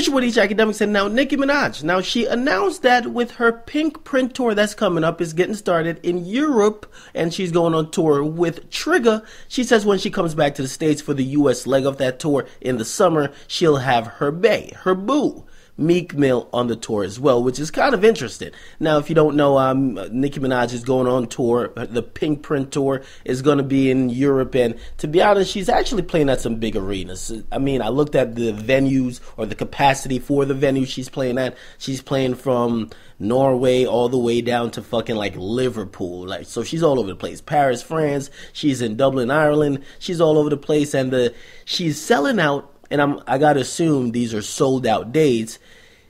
It's your boy DJ Akademiks, and now Nicki Minaj. Now, she announced that with her Pink Print tour that's coming up, is getting started in Europe, and she's going on tour with Trigger. She says when she comes back to the States for the U.S. leg of that tour in the summer, she'll have her bae, her boo, Meek Mill, on the tour as well, which is kind of interesting. Now, if you don't know, Nicki Minaj is going on tour. The Pink Print tour is going to be in Europe, and to be honest, she's actually playing at some big arenas. I mean, I looked at the venues or the capacity for the venues she's playing at. She's playing from Norway all the way down to fucking like Liverpool. Like, so she's all over the place. Paris, France. She's in Dublin, Ireland. She's all over the place, and she's selling out. And I gotta assume these are sold out dates.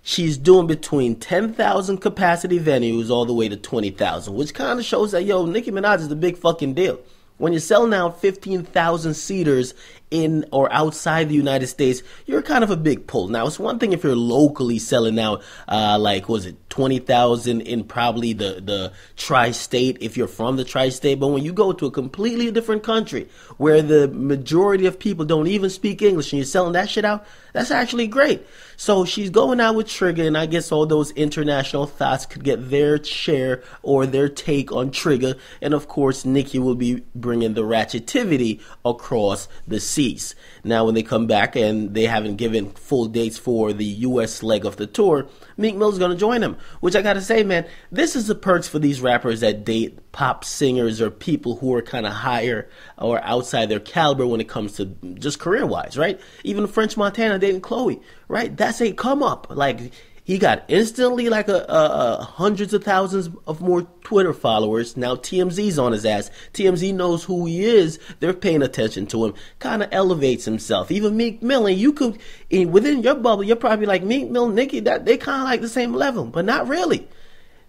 She's doing between 10,000 capacity venues all the way to 20,000, which kind of shows that, yo, Nicki Minaj is the big fucking deal. When you're selling out 15,000 seaters in or outside the United States, you're kind of a big pull. Now, it's one thing if you're locally selling out, like, was it 20,000 in probably the tri-state, if you're from the tri-state. But when you go to a completely different country where the majority of people don't even speak English and you're selling that shit out, that's actually great. So she's going out with Trigger, and I guess all those international thoughts could get their share or their take on Trigger. And of course, Nicki will be bringing the ratchetivity across the seas. Now, when they come back and they haven't given full dates for the U.S. leg of the tour, Meek Mill's going to join them. Which I gotta say, man, this is the perks for these rappers that date pop singers or people who are kind of higher or outside their caliber when it comes to just career-wise, right? Even French Montana dating Chloe, right? That's a come up. Like, he got instantly like hundreds of thousands of more Twitter followers. Now TMZ's on his ass. TMZ knows who he is. They're paying attention to him. Kind of elevates himself. Even Meek Mill, and you could, within your bubble, you're probably like Meek Mill, Nicki, that they kind of like the same level, but not really.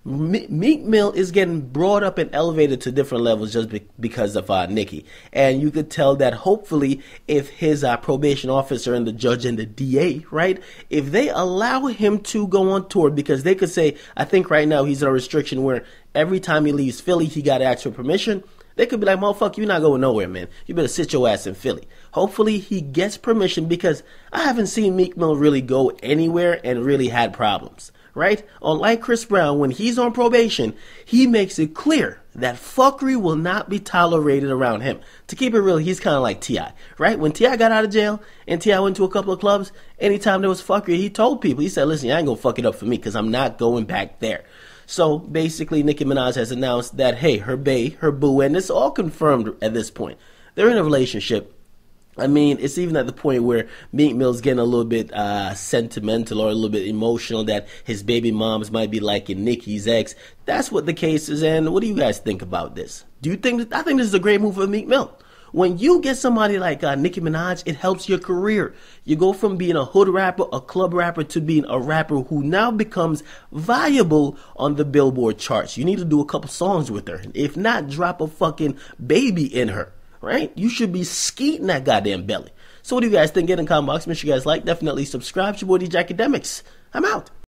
Meek Mill is getting brought up and elevated to different levels just because of Nicki. And you could tell that hopefully if his probation officer and the judge and the DA, right, if they allow him to go on tour, because they could say, I think right now he's in a restriction where every time he leaves Philly, he got to ask for permission. They could be like, motherfucker, you're not going nowhere, man. You better sit your ass in Philly. Hopefully he gets permission, because I haven't seen Meek Mill really go anywhere and really had problems. Right? Unlike Chris Brown, when he's on probation, he makes it clear that fuckery will not be tolerated around him. To keep it real, he's kind of like T.I., right? When T.I. got out of jail and T.I. went to a couple of clubs, anytime there was fuckery, he told people, he said, listen, I ain't gonna fuck it up for me because I'm not going back there. So basically, Nicki Minaj has announced that, hey, her bae, her boo, and it's all confirmed at this point, they're in a relationship. I mean, it's even at the point where Meek Mill's getting a little bit sentimental or a little bit emotional that his baby moms might be liking Nicki's ex. That's what the case is, and what do you guys think about this? Do you think, I think this is a great move for Meek Mill. When you get somebody like Nicki Minaj, it helps your career. You go from being a hood rapper, a club rapper, to being a rapper who now becomes viable on the Billboard charts. You need to do a couple songs with her. If not, drop a fucking baby in her. Right? You should be skeeting that goddamn belly. So what do you guys think? Get in the comment box. Make sure you guys like. Definitely subscribe. It's your boy DJ Akademiks. I'm out.